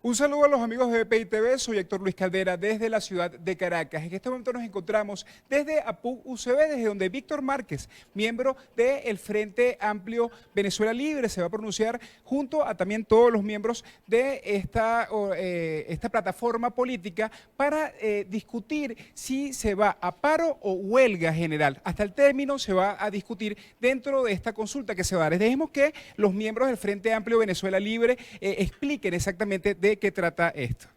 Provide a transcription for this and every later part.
Un saludo a los amigos de BPI TV, soy Héctor Luis Caldera desde la ciudad de Caracas. En este momento nos encontramos desde APUC UCB, desde donde Víctor Márquez, miembro del Frente Amplio Venezuela Libre, se va a pronunciar junto a también todos los miembros de esta plataforma política para discutir si se va a paro o huelga general. Hasta el término se va a discutir dentro de esta consulta que se va a dar. Dejemos que los miembros del Frente Amplio Venezuela Libre expliquen exactamente de qué trata esto.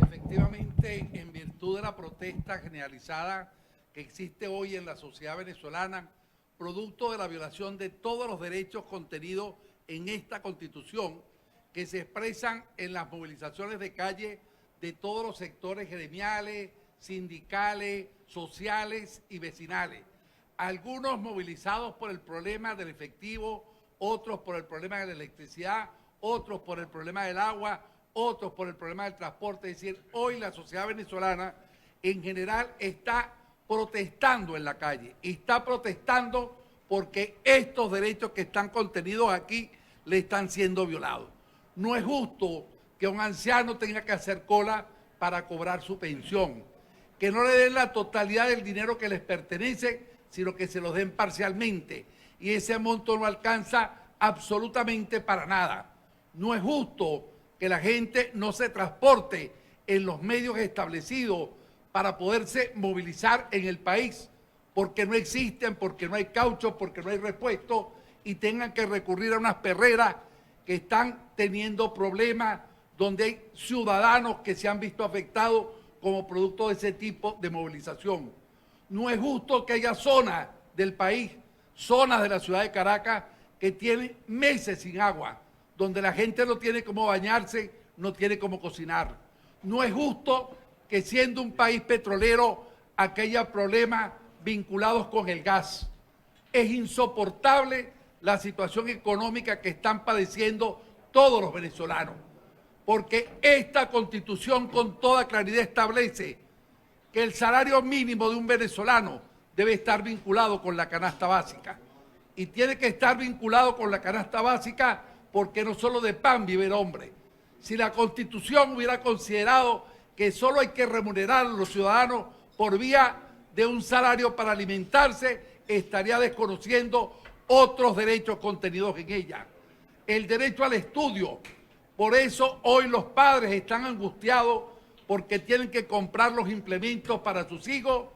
Efectivamente, en virtud de la protesta generalizada que existe hoy en la sociedad venezolana, producto de la violación de todos los derechos contenidos en esta Constitución, que se expresan en las movilizaciones de calle de todos los sectores gremiales, sindicales, sociales y vecinales. Algunos movilizados por el problema del efectivo, otros por el problema de la electricidad, otros por el problema del agua, otros por el problema del transporte. Es decir, hoy la sociedad venezolana en general está protestando en la calle y está protestando porque estos derechos que están contenidos aquí le están siendo violados. No es justo que un anciano tenga que hacer cola para cobrar su pensión, que no le den la totalidad del dinero que les pertenece, sino que se los den parcialmente y ese monto no alcanza absolutamente para nada. No es justo que la gente no se transporte en los medios establecidos para poderse movilizar en el país, porque no existen, porque no hay caucho, porque no hay repuesto y tengan que recurrir a unas perreras que están teniendo problemas, donde hay ciudadanos que se han visto afectados como producto de ese tipo de movilización. No es justo que haya zonas del país, zonas de la ciudad de Caracas, que tienen meses sin agua, donde la gente no tiene cómo bañarse, no tiene cómo cocinar. No es justo que siendo un país petrolero, aquí haya problemas vinculados con el gas. Es insoportable la situación económica que están padeciendo todos los venezolanos, porque esta Constitución con toda claridad establece que el salario mínimo de un venezolano debe estar vinculado con la canasta básica. Y tiene que estar vinculado con la canasta básica porque no solo de pan vive el hombre. Si la Constitución hubiera considerado que solo hay que remunerar a los ciudadanos por vía de un salario para alimentarse, estaría desconociendo otros derechos contenidos en ella. El derecho al estudio. Por eso hoy los padres están angustiados porque tienen que comprar los implementos para sus hijos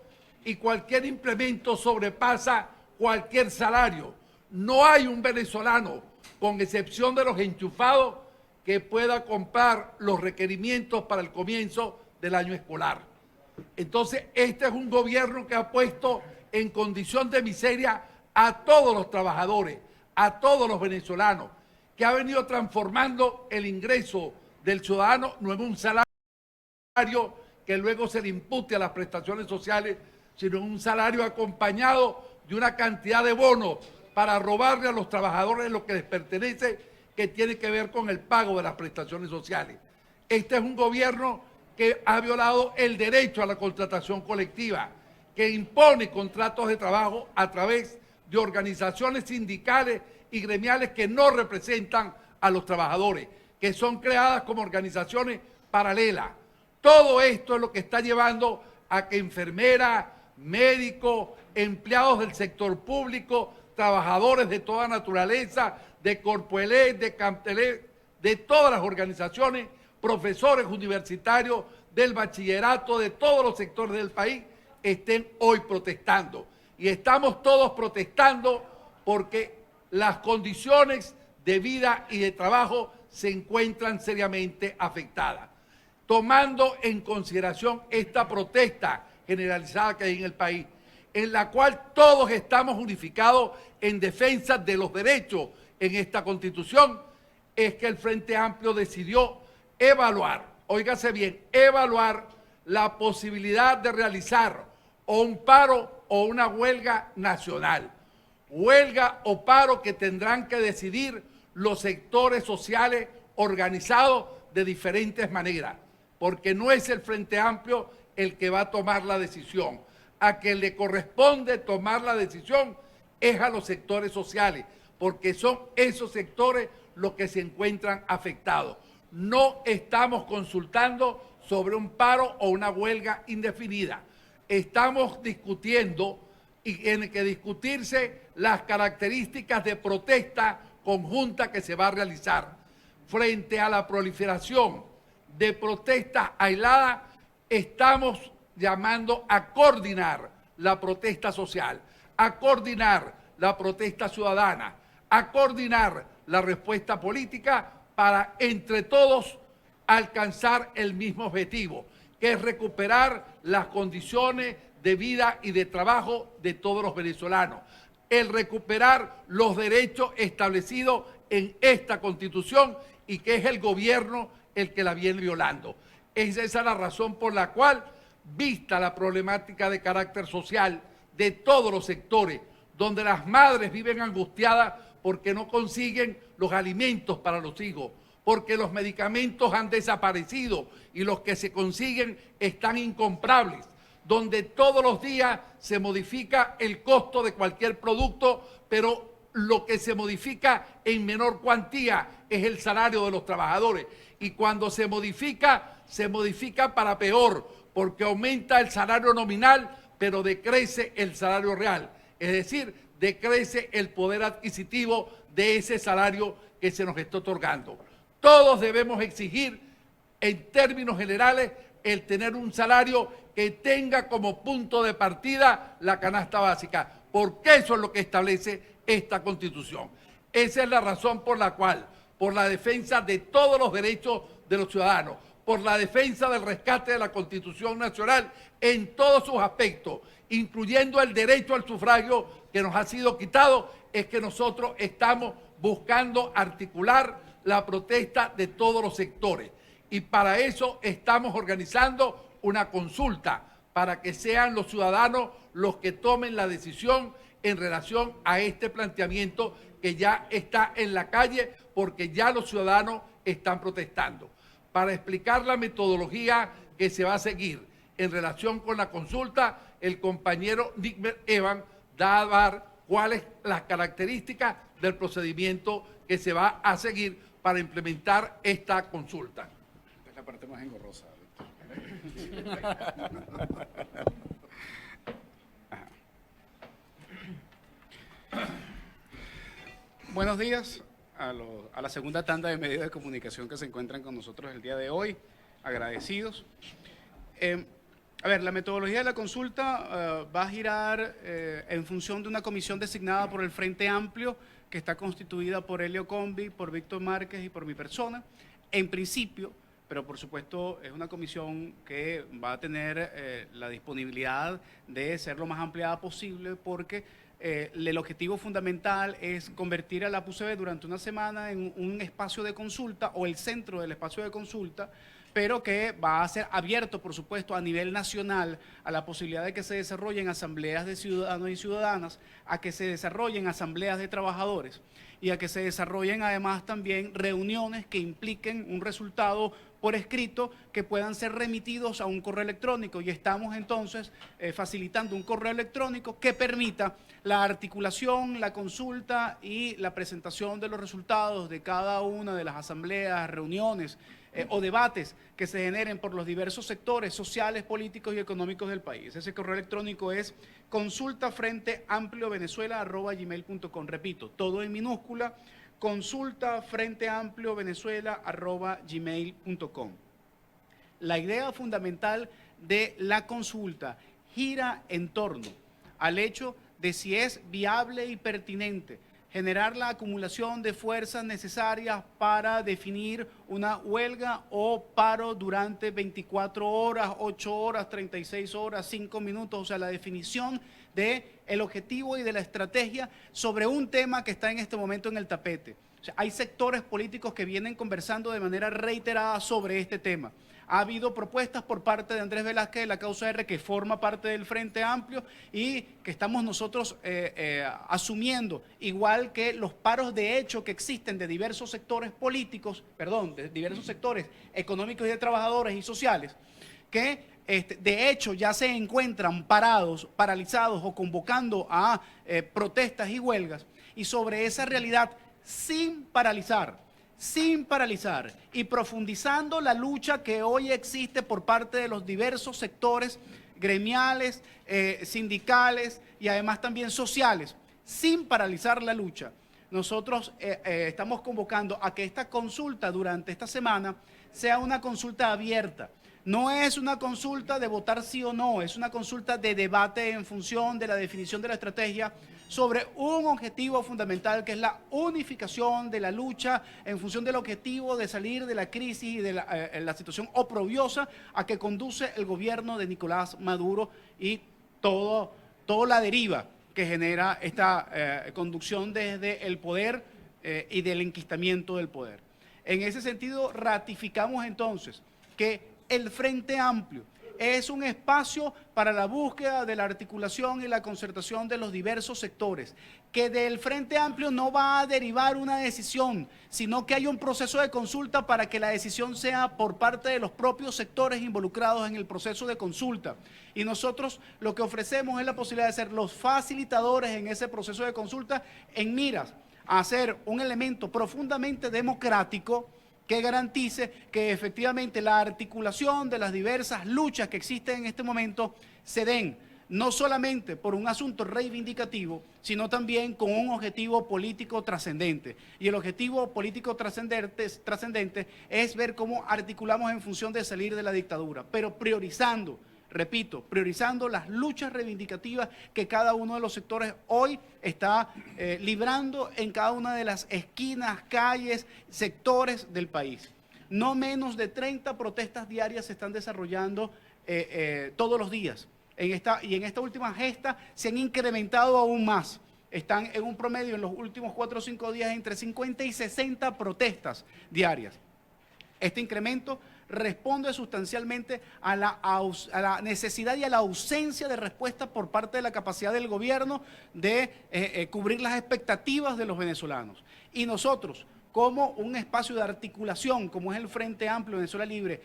y cualquier implemento sobrepasa cualquier salario. No hay un venezolano, con excepción de los enchufados, que pueda comprar los requerimientos para el comienzo del año escolar. Entonces, este es un gobierno que ha puesto en condición de miseria a todos los trabajadores, a todos los venezolanos, que ha venido transformando el ingreso del ciudadano no en un salario que luego se le impute a las prestaciones sociales, sino en un salario acompañado de una cantidad de bonos para robarle a los trabajadores lo que les pertenece, que tiene que ver con el pago de las prestaciones sociales. Este es un gobierno que ha violado el derecho a la contratación colectiva, que impone contratos de trabajo a través de organizaciones sindicales y gremiales que no representan a los trabajadores, que son creadas como organizaciones paralelas. Todo esto es lo que está llevando a que enfermeras, médicos, empleados del sector público, trabajadores de toda naturaleza, de Corpoelec, de Camptelec, de todas las organizaciones, profesores universitarios, del bachillerato, de todos los sectores del país, estén hoy protestando. Y estamos todos protestando porque las condiciones de vida y de trabajo se encuentran seriamente afectadas. Tomando en consideración esta protesta generalizada que hay en el país, en la cual todos estamos unificados en defensa de los derechos en esta Constitución, es que el Frente Amplio decidió evaluar, óigase bien, evaluar la posibilidad de realizar o un paro o una huelga nacional. Huelga o paro que tendrán que decidir los sectores sociales organizados de diferentes maneras, porque no es el Frente Amplio el que va a tomar la decisión. A quien le corresponde tomar la decisión es a los sectores sociales, porque son esos sectores los que se encuentran afectados. no estamos consultando sobre un paro o una huelga indefinida. Estamos discutiendo y tiene que discutirse las características de protesta conjunta que se va a realizar. Frente a la proliferación de protestas aisladas, estamos llamando a coordinar la protesta social, a coordinar la protesta ciudadana, a coordinar la respuesta política para, entre todos, alcanzar el mismo objetivo, que es recuperar las condiciones de vida y de trabajo de todos los venezolanos, el recuperar los derechos establecidos en esta Constitución y que es el gobierno el que la viene violando. Esa es la razón por la cual, vista la problemática de carácter social de todos los sectores, donde las madres viven angustiadas porque no consiguen los alimentos para los hijos, porque los medicamentos han desaparecido y los que se consiguen están incomprables, donde todos los días se modifica el costo de cualquier producto, pero lo que se modifica en menor cuantía es el salario de los trabajadores. Y cuando se modifica para peor, porque aumenta el salario nominal, pero decrece el salario real. Es decir, decrece el poder adquisitivo de ese salario que se nos está otorgando. Todos debemos exigir, en términos generales, el tener un salario que tenga como punto de partida la canasta básica, porque eso es lo que establece esta Constitución. Esa es la razón por la cual, por la defensa de todos los derechos de los ciudadanos, por la defensa del rescate de la Constitución Nacional en todos sus aspectos, incluyendo el derecho al sufragio que nos ha sido quitado, es que nosotros estamos buscando articular la protesta de todos los sectores. Y para eso estamos organizando una consulta, para que sean los ciudadanos los que tomen la decisión en relación a este planteamiento que ya está en la calle, porque ya los ciudadanos están protestando. Para explicar la metodología que se va a seguir en relación con la consulta, el compañero Nickmer Evans da a dar cuáles las características del procedimiento que se va a seguir para implementar esta consulta. Esta es la parte más engorrosa, Buenos días a la segunda tanda de medios de comunicación que se encuentran con nosotros el día de hoy, agradecidos. La metodología de la consulta va a girar en función de una comisión designada por el Frente Amplio, que está constituida por Helio Combi, por Víctor Márquez y por mi persona. En principio, pero por supuesto es una comisión que va a tener la disponibilidad de ser lo más ampliada posible, porque el objetivo fundamental es convertir a la PUCB durante una semana en un espacio de consulta o el centro del espacio de consulta, pero que va a ser abierto, por supuesto, a nivel nacional a la posibilidad de que se desarrollen asambleas de ciudadanos y ciudadanas, a que se desarrollen asambleas de trabajadores y a que se desarrollen además también reuniones que impliquen un resultado por escrito que puedan ser remitidos a un correo electrónico, y estamos entonces facilitando un correo electrónico que permita la articulación, la consulta y la presentación de los resultados de cada una de las asambleas, reuniones o debates que se generen por los diversos sectores sociales, políticos y económicos del país. Ese correo electrónico es consultafrenteampliovenezuela@gmail.com. Repito, todo en minúscula, consultafrenteampliovenezuela@gmail.com. La idea fundamental de la consulta gira en torno al hecho de si es viable y pertinente generar la acumulación de fuerzas necesarias para definir una huelga o paro durante 24 horas, 8 horas, 36 horas, 5 minutos, o sea, la definición del objetivo y de la estrategia sobre un tema que está en este momento en el tapete. O sea, hay sectores políticos que vienen conversando de manera reiterada sobre este tema. Ha habido propuestas por parte de Andrés Velázquez de la Causa R, que forma parte del Frente Amplio y que estamos nosotros asumiendo, igual que los paros de hecho que existen de diversos sectores políticos, de diversos sectores económicos y de trabajadores y sociales, que de hecho ya se encuentran parados, paralizados o convocando a protestas y huelgas, y sobre esa realidad, sin paralizar, sin paralizar y profundizando la lucha que hoy existe por parte de los diversos sectores gremiales, sindicales y además también sociales, sin paralizar la lucha. Nosotros estamos convocando a que esta consulta durante esta semana sea una consulta abierta. No es una consulta de votar sí o no, es una consulta de debate en función de la definición de la estrategia sobre un objetivo fundamental que es la unificación de la lucha en función del objetivo de salir de la crisis y de la situación oprobiosa a que conduce el gobierno de Nicolás Maduro y toda la deriva que genera esta conducción desde el poder y del enquistamiento del poder. En ese sentido, ratificamos entonces que el Frente Amplio es un espacio para la búsqueda de la articulación y la concertación de los diversos sectores, que del Frente Amplio no va a derivar una decisión, sino que hay un proceso de consulta para que la decisión sea por parte de los propios sectores involucrados en el proceso de consulta. Y nosotros lo que ofrecemos es la posibilidad de ser los facilitadores en ese proceso de consulta en miras a hacer un elemento profundamente democrático que garantice que efectivamente la articulación de las diversas luchas que existen en este momento se den no solamente por un asunto reivindicativo, sino también con un objetivo político trascendente. Y el objetivo político trascendente es ver cómo articulamos en función de salir de la dictadura, pero priorizando, repito, priorizando las luchas reivindicativas que cada uno de los sectores hoy está librando en cada una de las esquinas, calles, sectores del país. No menos de 30 protestas diarias se están desarrollando todos los días. En esta última gesta se han incrementado aún más. Están en un promedio en los últimos 4 o 5 días entre 50 y 60 protestas diarias. Este incremento responde sustancialmente a la necesidad y a la ausencia de respuesta por parte de la capacidad del gobierno de cubrir las expectativas de los venezolanos. Y nosotros, como un espacio de articulación, como es el Frente Amplio Venezuela Libre,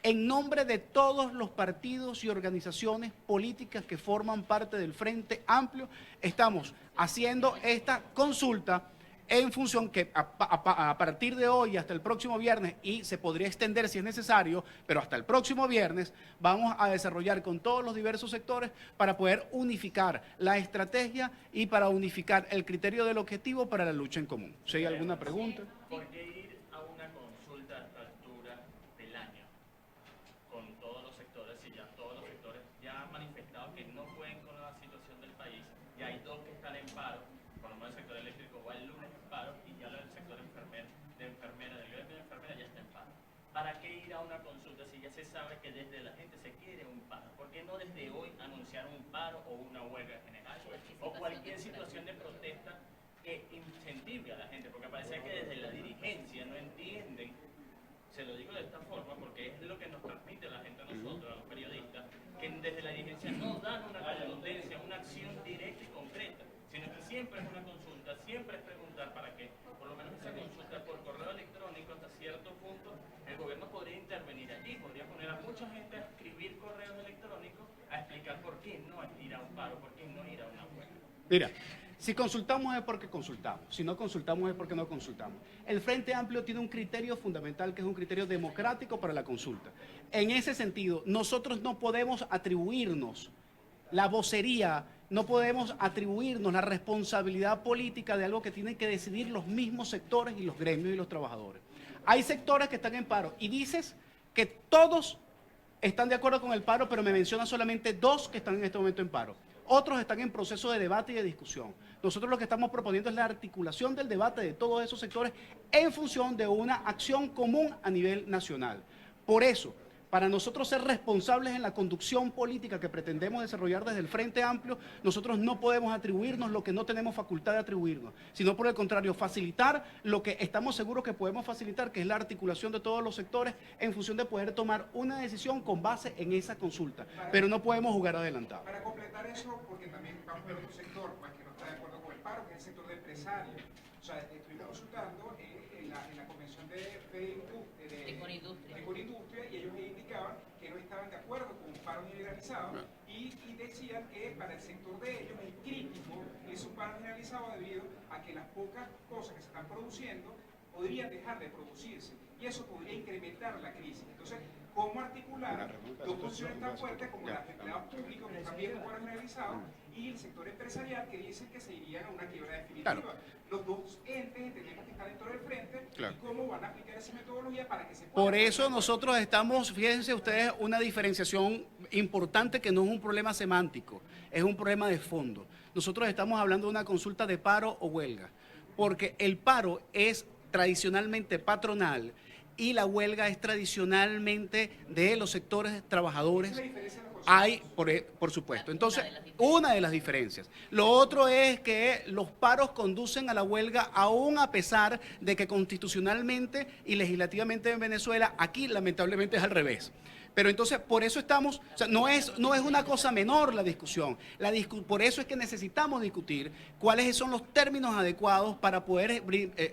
en nombre de todos los partidos y organizaciones políticas que forman parte del Frente Amplio, estamos haciendo esta consulta en función que a partir de hoy hasta el próximo viernes, y se podría extender si es necesario, pero hasta el próximo viernes vamos a desarrollar con todos los diversos sectores para poder unificar la estrategia y para unificar el criterio del objetivo para la lucha en común. Si hay alguna pregunta. ¿Por qué ir a una consulta a esta altura del año con todos los sectores si ya todos los sectores ya han manifestado que no pueden con la situación del país? Ya hay 2 que están en paro, por lo menos el sector eléctrico va el lunes en paro y ya el sector del gremio de enfermera ya está en paro. ¿Para qué ir a una consulta si ya se sabe que desde la gente se quiere un paro? ¿Por qué no desde hoy anunciar un paro o una huelga general o cualquier situación de protesta que incentive a la gente? Porque parece que desde la dirigencia no entienden, se lo digo de esta forma porque es lo que nos transmite la gente a nosotros, a los periodistas, que desde la dirigencia no dan una contundencia, una acción directa y concreta, sino que siempre es una consulta, siempre es preguntar para qué. Por lo menos esa consulta por correo electrónico hasta cierto punto, el gobierno podría intervenir allí, podría poner a mucha gente a escribir correos electrónicos a explicar por qué no ir a un paro, por qué no ir a una huelga. Mira, si consultamos es porque consultamos, si no consultamos es porque no consultamos. El Frente Amplio tiene un criterio fundamental que es un criterio democrático para la consulta. En ese sentido, nosotros no podemos atribuirnos la vocería, no podemos atribuirnos la responsabilidad política de algo que tienen que decidir los mismos sectores y los gremios y los trabajadores. Hay sectores que están en paro y dices que todos están de acuerdo con el paro, pero me mencionan solamente 2 que están en este momento en paro. Otros están en proceso de debate y de discusión. Nosotros lo que estamos proponiendo es la articulación del debate de todos esos sectores en función de una acción común a nivel nacional. Por eso, para nosotros ser responsables en la conducción política que pretendemos desarrollar desde el Frente Amplio, nosotros no podemos atribuirnos lo que no tenemos facultad de atribuirnos, sino por el contrario, facilitar lo que estamos seguros que podemos facilitar, que es la articulación de todos los sectores en función de poder tomar una decisión con base en esa consulta. Pero no podemos jugar adelantado. Para completar eso, porque también vamos a ver otro sector pues, que no está de acuerdo con el paro, que es el sector de empresarios. O sea, estuvimos consultando en la convención de Econindustria y ellos indicaban que no estaban de acuerdo con un paro generalizado y decían que para el sector de ellos el crítico es un paro generalizado debido a que las pocas cosas que se están produciendo podrían dejar de producirse y eso podría incrementar la crisis. Entonces, ¿cómo articular dos funciones tan fuertes como las de empleados públicos que están viendo por generalizado y el sector empresarial que dicen que se irían a una quiebra definitiva? Claro. Los dos entes entendemos que están dentro del frente Claro. y cómo van a aplicar esa metodología para que se pueda... Por eso nosotros estamos, fíjense ustedes, una diferenciación importante que no es un problema semántico, es un problema de fondo. Nosotros estamos hablando de una consulta de paro o huelga, porque el paro es tradicionalmente patronal y la huelga es tradicionalmente de los sectores trabajadores. Hay, por supuesto. Entonces, una de las diferencias. Lo otro es que los paros conducen a la huelga aún a pesar de que constitucionalmente y legislativamente en Venezuela, aquí lamentablemente es al revés. Pero entonces, por eso estamos, o sea, no es una cosa menor la discusión. Por eso es que necesitamos discutir cuáles son los términos adecuados para poder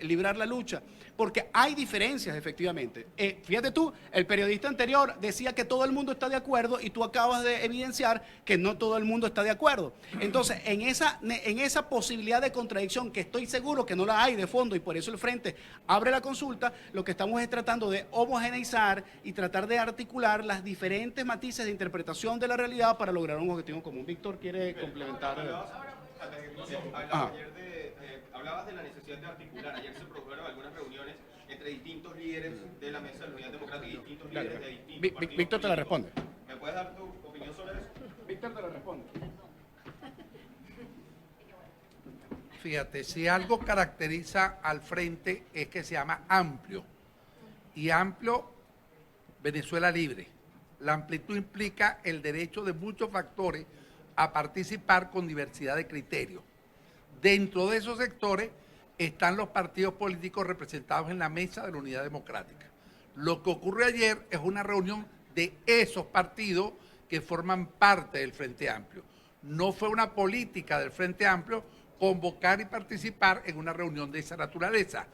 librar la lucha. Porque hay diferencias, efectivamente. Fíjate tú, el periodista anterior decía que todo el mundo está de acuerdo y tú acabas de evidenciar que no todo el mundo está de acuerdo. Entonces, en esa posibilidad de contradicción, que estoy seguro que no la hay de fondo y por eso el Frente abre la consulta, lo que estamos es tratando de homogeneizar y tratar de articular las diferentes matices de interpretación de la realidad para lograr un objetivo común. Víctor quiere complementar. Hablabas de la necesidad de articular. Ayer se produjeron algunas reuniones entre distintos líderes de la Mesa de la Unidad Democrática y distintos líderes de distintos partidos Víctor te la responde. ¿Me puedes dar tu opinión sobre eso? Víctor te la responde. Fíjate, si algo caracteriza al frente es que se llama amplio. Y amplio, Venezuela libre. La amplitud implica el derecho de muchos factores a participar con diversidad de criterios. Dentro de esos sectores están los partidos políticos representados en la Mesa de la Unidad Democrática. Lo que ocurrió ayer es una reunión de esos partidos que forman parte del Frente Amplio. No fue una política del Frente Amplio convocar y participar en una reunión de esa naturaleza.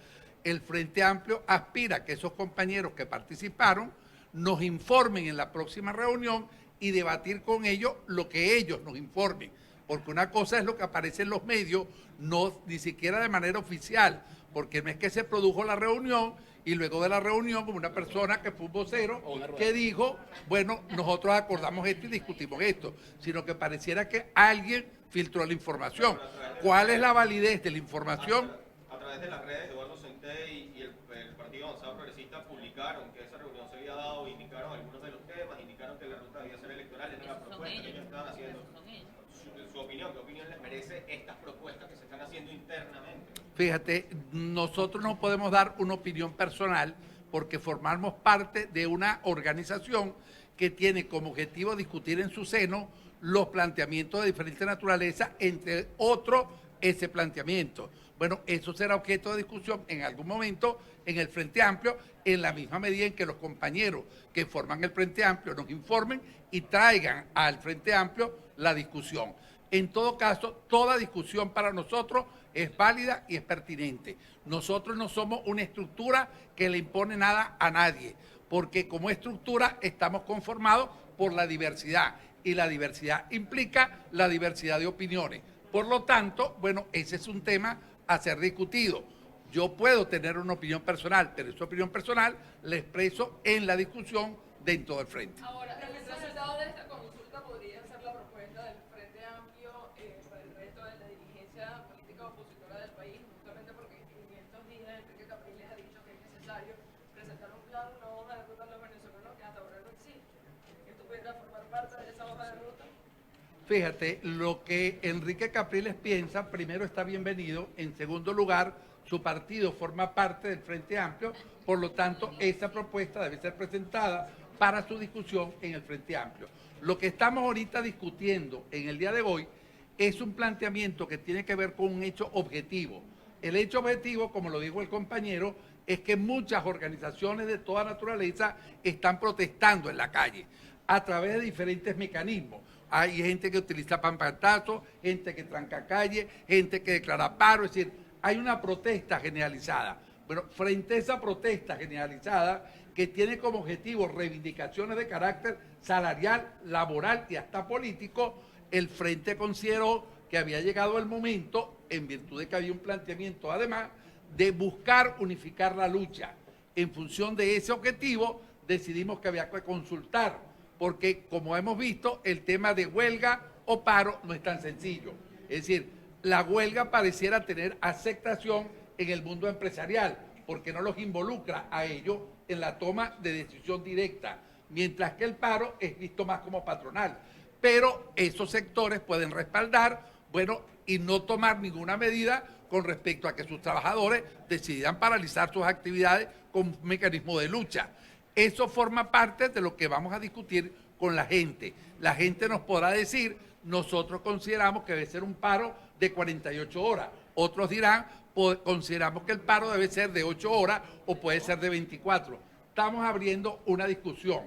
El Frente Amplio aspira a que esos compañeros que participaron nos informen en la próxima reunión y debatir con ellos lo que ellos nos informen. Porque una cosa es lo que aparece en los medios, ni siquiera de manera oficial, porque no es que se produjo la reunión y luego de la reunión como una persona que fue un vocero que dijo, bueno, nosotros acordamos esto y discutimos esto, sino que pareciera que alguien filtró la información. ¿Cuál es la validez de la información? A través de las redes, Eduardo Centé y el Partido Avanzado Progresista publicaron que esa reunión se había dado, indicaron algunos de los temas, indicaron que la ruta debía ser electoral, era la propuesta que ellos estaban haciendo. Su opinión, ¿qué opinión les merece estas propuestas que se están haciendo internamente? Fíjate, nosotros no podemos dar una opinión personal porque formamos parte de una organización que tiene como objetivo discutir en su seno los planteamientos de diferente naturaleza, entre otros ese planteamiento. Bueno, eso será objeto de discusión en algún momento en el Frente Amplio, en la misma medida en que los compañeros que forman el Frente Amplio nos informen y traigan al Frente Amplio la discusión. En todo caso, toda discusión para nosotros es válida y es pertinente. Nosotros no somos una estructura que le impone nada a nadie, porque como estructura estamos conformados por la diversidad y la diversidad implica la diversidad de opiniones. Por lo tanto, bueno, ese es un tema a ser discutido. Yo puedo tener una opinión personal, pero esa opinión personal la expreso en la discusión dentro del Frente. Ahora, el resultado de esta consulta podría ser la propuesta del Frente Amplio para el resto de la dirigencia política opositora del país, justamente porque en estos días Enrique Capriles ha dicho que es necesario presentar un plan, una hoja de ruta a los venezolanos que hasta ahora no existe. ¿Esto pudiera formar parte de esa hoja de ruta? Fíjate, lo que Enrique Capriles piensa, primero está bienvenido, en segundo lugar, su partido forma parte del Frente Amplio, por lo tanto, esa propuesta debe ser presentada para su discusión en el Frente Amplio. Lo que estamos ahorita discutiendo en el día de hoy es un planteamiento que tiene que ver con un hecho objetivo. El hecho objetivo, como lo dijo el compañero, es que muchas organizaciones de toda naturaleza están protestando en la calle a través de diferentes mecanismos. Hay gente que utiliza pancartazos, gente que tranca calle, gente que declara paro, es decir, hay una protesta generalizada. Bueno, frente a esa protesta generalizada que tiene como objetivo reivindicaciones de carácter salarial, laboral y hasta político, el Frente consideró que había llegado el momento, en virtud de que había un planteamiento además, de buscar unificar la lucha. En función de ese objetivo, decidimos que había que consultar, porque como hemos visto, el tema de huelga o paro no es tan sencillo. Es decir, la huelga pareciera tener aceptación en el mundo empresarial, porque no los involucra a ellos en la toma de decisión directa, mientras que el paro es visto más como patronal. Pero esos sectores pueden respaldar, bueno, y no tomar ninguna medida con respecto a que sus trabajadores decidan paralizar sus actividades con un mecanismo de lucha. Eso forma parte de lo que vamos a discutir con la gente. La gente nos podrá decir, nosotros consideramos que debe ser un paro de 48 horas. Otros dirán, consideramos que el paro debe ser de 8 horas o puede ser de 24. Estamos abriendo una discusión.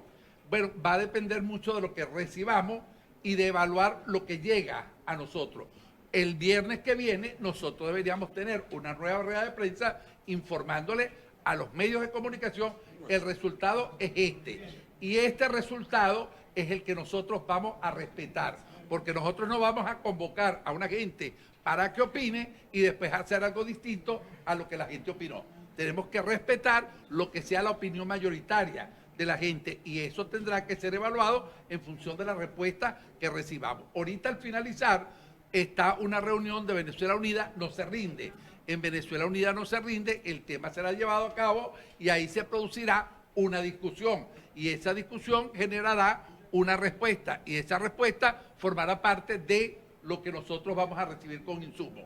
Bueno, va a depender mucho de lo que recibamos y de evaluar lo que llega a nosotros. El viernes que viene nosotros deberíamos tener una nueva rueda de prensa informándole a los medios de comunicación el resultado es este. Y este resultado es el que nosotros vamos a respetar, porque nosotros no vamos a convocar a una gente para que opine y después hacer algo distinto a lo que la gente opinó. Tenemos que respetar lo que sea la opinión mayoritaria de la gente y eso tendrá que ser evaluado en función de la respuesta que recibamos. Ahorita al finalizar está una reunión de Venezuela Unida, no se rinde. En Venezuela Unida no se rinde, el tema será llevado a cabo y ahí se producirá una discusión y esa discusión generará una respuesta y esa respuesta formará parte de lo que nosotros vamos a recibir con insumos.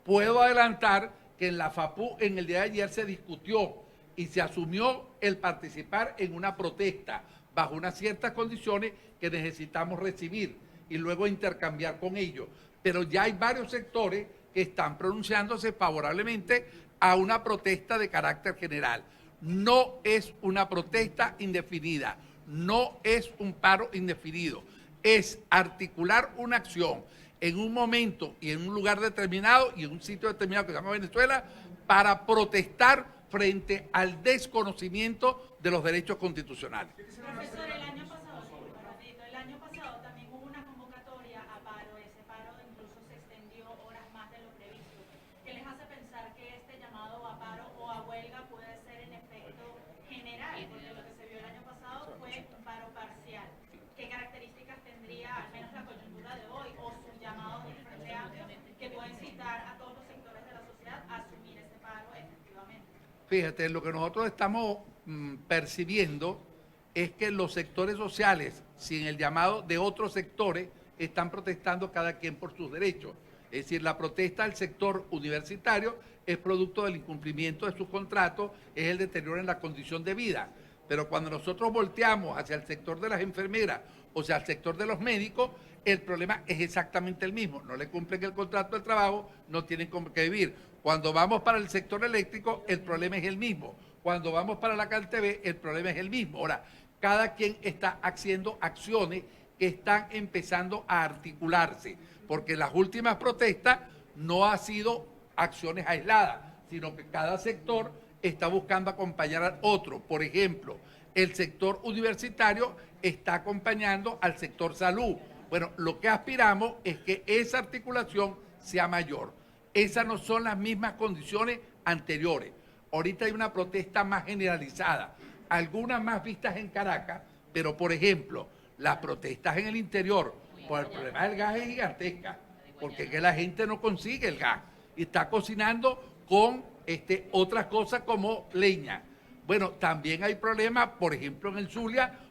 Puedo adelantar que en la FAPU en el día de ayer se discutió y se asumió el participar en una protesta bajo unas ciertas condiciones que necesitamos recibir y luego intercambiar con ellos. Pero ya hay varios sectores que están pronunciándose favorablemente a una protesta de carácter general. No es una protesta indefinida, no es un paro indefinido, es articular una acción en un momento y en un lugar determinado y en un sitio determinado que se llama Venezuela para protestar frente al desconocimiento de los derechos constitucionales. Profesor, el año pasado también hubo una convocatoria a paro, ese paro incluso se extendió horas más de lo previsto. ¿Qué les hace pensar que este llamado a paro o a huelga puede ser en efecto general? Porque lo que se vio el año pasado fue un paro parcial. ¿Qué características tendría al menos la coyuntura de hoy o sus llamados del Frente Amplio que pueden citar a todos los sectores de la sociedad a asumir ese paro efectivamente? Fíjate, lo que nosotros estamos percibiendo es que los sectores sociales, sin el llamado de otros sectores, están protestando cada quien por sus derechos. Es decir, la protesta del sector universitario es producto del incumplimiento de sus contratos, es el deterioro en la condición de vida. Pero cuando nosotros volteamos hacia el sector de las enfermeras o sea, el sector de los médicos, el problema es exactamente el mismo. No le cumplen el contrato de trabajo, no tienen con qué vivir. Cuando vamos para el sector eléctrico, el problema es el mismo. Cuando vamos para la CalTV, el problema es el mismo. Ahora, cada quien está haciendo acciones que están empezando a articularse, porque las últimas protestas no han sido acciones aisladas, sino que cada sector está buscando acompañar al otro. Por ejemplo, el sector universitario está acompañando al sector salud. Bueno, lo que aspiramos es que esa articulación sea mayor. Esas no son las mismas condiciones anteriores. Ahorita hay una protesta más generalizada, algunas más vistas en Caracas, pero por ejemplo, las protestas en el interior por el problema del gas es gigantesca, porque es que la gente no consigue el gas y está cocinando con otras cosas como leña. Bueno, también hay problemas, por ejemplo, en el Zulia,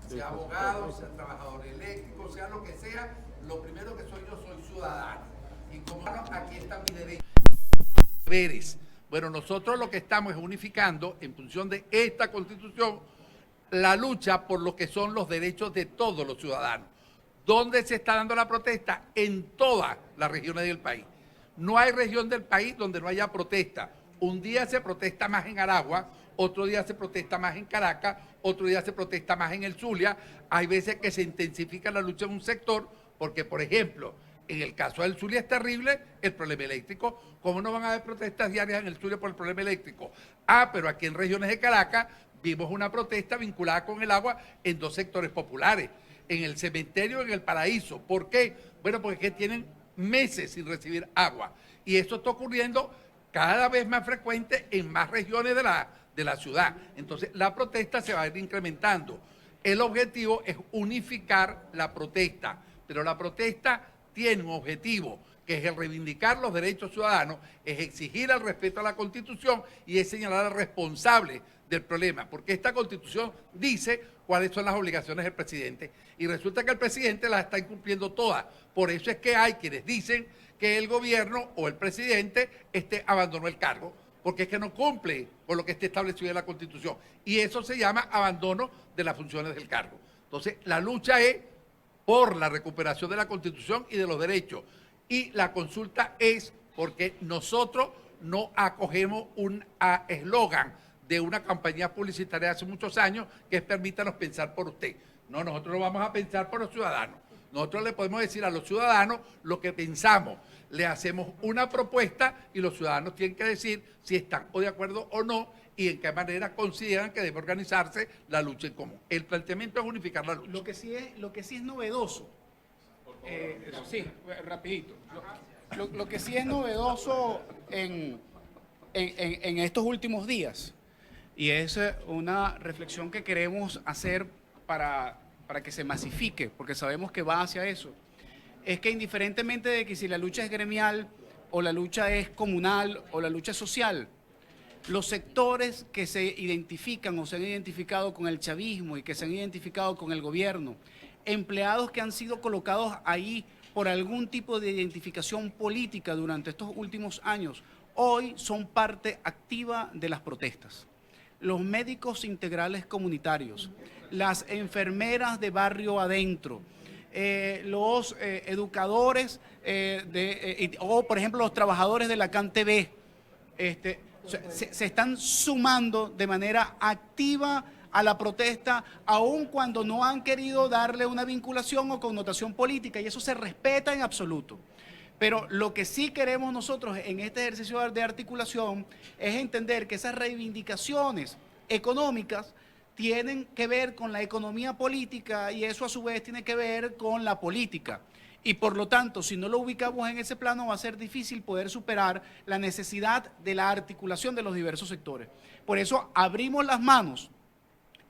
sea abogado, sea trabajador eléctrico, sea lo que sea, lo primero que soy yo soy ciudadano. Y como aquí está mi derecho. Deberes. Bueno, nosotros lo que estamos es unificando en función de esta Constitución la lucha por lo que son los derechos de todos los ciudadanos. ¿Dónde se está dando la protesta? En todas las regiones del país. No hay región del país donde no haya protesta. Un día se protesta más en Aragua, otro día se protesta más en Caracas, otro día se protesta más en el Zulia. Hay veces que se intensifica la lucha en un sector porque, por ejemplo, en el caso del Zulia es terrible el problema eléctrico. ¿Cómo no van a haber protestas diarias en el Zulia por el problema eléctrico? Pero aquí en regiones de Caracas vimos una protesta vinculada con el agua en dos sectores populares, en el cementerio y en el Paraíso. ¿Por qué? Bueno, porque es que tienen meses sin recibir agua. Y esto está ocurriendo cada vez más frecuente en más regiones de la ciudad. Entonces, la protesta se va a ir incrementando. El objetivo es unificar la protesta, pero la protesta tiene un objetivo, que es el reivindicar los derechos ciudadanos, es exigir el respeto a la Constitución y es señalar al responsable del problema, porque esta Constitución dice cuáles son las obligaciones del presidente y resulta que el presidente las está incumpliendo todas. Por eso es que hay quienes dicen que el gobierno o el presidente abandonó el cargo, porque es que no cumple con lo que esté establecido en la Constitución. Y eso se llama abandono de las funciones del cargo. Entonces, la lucha es por la recuperación de la Constitución y de los derechos. Y la consulta es porque nosotros no acogemos un eslogan de una campaña publicitaria hace muchos años que es permítanos pensar por usted. No, nosotros no vamos a pensar por los ciudadanos. Nosotros le podemos decir a los ciudadanos lo que pensamos. Le hacemos una propuesta y los ciudadanos tienen que decir si están o de acuerdo o no y en qué manera consideran que debe organizarse la lucha en común. El planteamiento es unificar la lucha. Lo que sí es novedoso. Sí, rapidito. Lo que sí es novedoso en estos últimos días, y es una reflexión que queremos hacer para que se masifique, porque sabemos que va hacia eso, es que indiferentemente de que si la lucha es gremial o la lucha es comunal o la lucha es social, los sectores que se identifican o se han identificado con el chavismo y que se han identificado con el gobierno, empleados que han sido colocados ahí por algún tipo de identificación política durante estos últimos años, hoy son parte activa de las protestas. Los médicos integrales comunitarios, las enfermeras de barrio adentro, los educadores o, por ejemplo, los trabajadores de la CanTV, se están sumando de manera activa a la protesta, aun cuando no han querido darle una vinculación o connotación política, y eso se respeta en absoluto. Pero lo que sí queremos nosotros en este ejercicio de articulación es entender que esas reivindicaciones económicas tienen que ver con la economía política y eso a su vez tiene que ver con la política. Y por lo tanto, si no lo ubicamos en ese plano, va a ser difícil poder superar la necesidad de la articulación de los diversos sectores. Por eso abrimos las manos,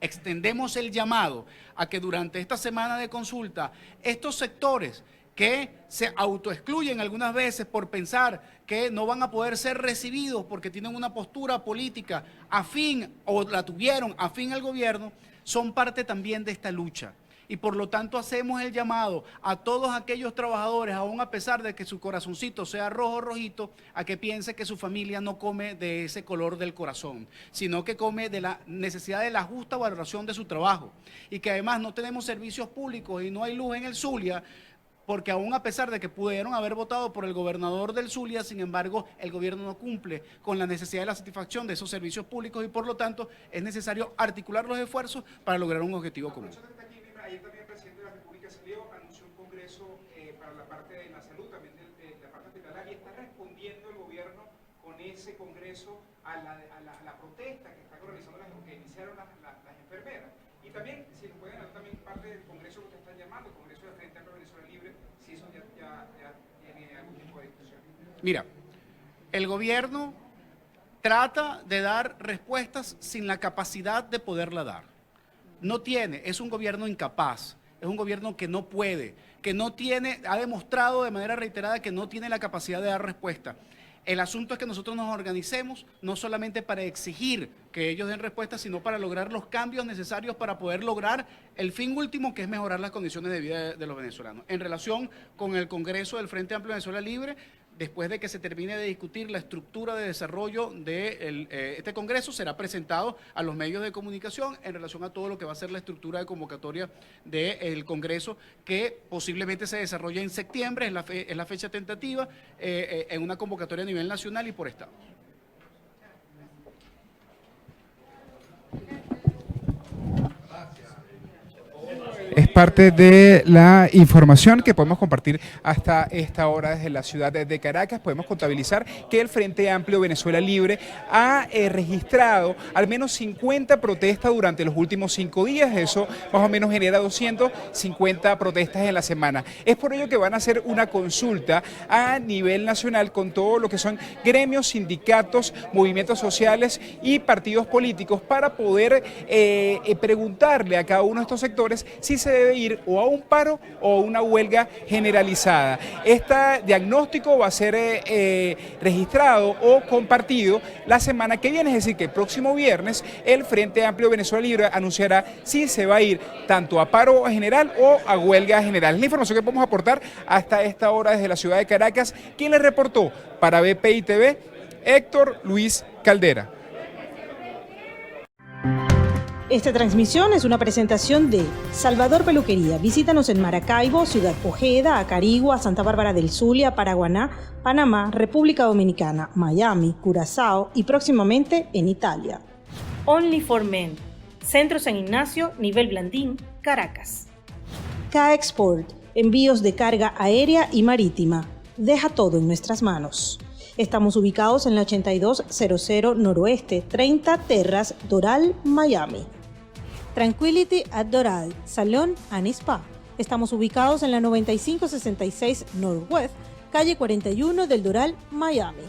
extendemos el llamado a que durante esta semana de consulta, estos sectores que se autoexcluyen algunas veces por pensar que no van a poder ser recibidos porque tienen una postura política afín o la tuvieron afín al gobierno, son parte también de esta lucha. Y por lo tanto hacemos el llamado a todos aquellos trabajadores, aún a pesar de que su corazoncito sea rojo o rojito, a que piense que su familia no come de ese color del corazón, sino que come de la necesidad de la justa valoración de su trabajo. Y que además no tenemos servicios públicos y no hay luz en el Zulia, porque aún a pesar de que pudieron haber votado por el gobernador del Zulia, sin embargo, el gobierno no cumple con la necesidad de la satisfacción de esos servicios públicos y por lo tanto es necesario articular los esfuerzos para lograr un objetivo común. Ayer también el presidente de la República salió, anunció un congreso para la parte de la salud, también de la parte hospitalaria, y está respondiendo el gobierno con ese congreso a la protesta que están organizando que iniciaron las enfermeras. Y también, si nos pueden dar también parte del congreso que ustedes están llamando, el congreso de Frente Amplio Venezuela Libre, si eso ya tiene algún tipo de discusión. Mira, el gobierno trata de dar respuestas sin la capacidad de poderla dar. No tiene, es un gobierno incapaz, es un gobierno que no puede, que no tiene, ha demostrado de manera reiterada que no tiene la capacidad de dar respuesta. El asunto es que nosotros nos organicemos no solamente para exigir que ellos den respuesta, sino para lograr los cambios necesarios para poder lograr el fin último, que es mejorar las condiciones de vida de los venezolanos. En relación con el Congreso del Frente Amplio Venezuela Libre, después de que se termine de discutir la estructura de desarrollo de este Congreso, será presentado a los medios de comunicación en relación a todo lo que va a ser la estructura de convocatoria del Congreso, que posiblemente se desarrolle en septiembre, es la fecha tentativa, en una convocatoria a nivel nacional y por estado. Es parte de la información que podemos compartir hasta esta hora desde la ciudad de Caracas. Podemos contabilizar que el Frente Amplio Venezuela Libre ha registrado al menos 50 protestas durante los últimos 5 días. Eso más o menos genera 250 protestas en la semana. Es por ello que van a hacer una consulta a nivel nacional con todo lo que son gremios, sindicatos, movimientos sociales y partidos políticos para poder preguntarle a cada uno de estos sectores si se debe ir o a un paro o a una huelga generalizada. Este diagnóstico va a ser registrado o compartido la semana que viene, es decir, que el próximo viernes el Frente Amplio Venezuela Libre anunciará si se va a ir tanto a paro general o a huelga general. Es la información que podemos aportar hasta esta hora desde la ciudad de Caracas. ¿Quién les reportó? Para BPI TV, Héctor Luis Caldera. Esta transmisión es una presentación de Salvador Peluquería. Visítanos en Maracaibo, Ciudad Ojeda, Acarigua, Santa Bárbara del Zulia, Paraguaná, Panamá, República Dominicana, Miami, Curazao y próximamente en Italia. Only for Men. Centro San Ignacio, nivel Blandín, Caracas. K-Export. Envíos de carga aérea y marítima. Deja todo en nuestras manos. Estamos ubicados en la 8200 Noroeste, 30 Terras, Doral, Miami. Tranquility at Doral, Salón and Spa. Estamos ubicados en la 9566 Northwest, calle 41 del Doral, Miami.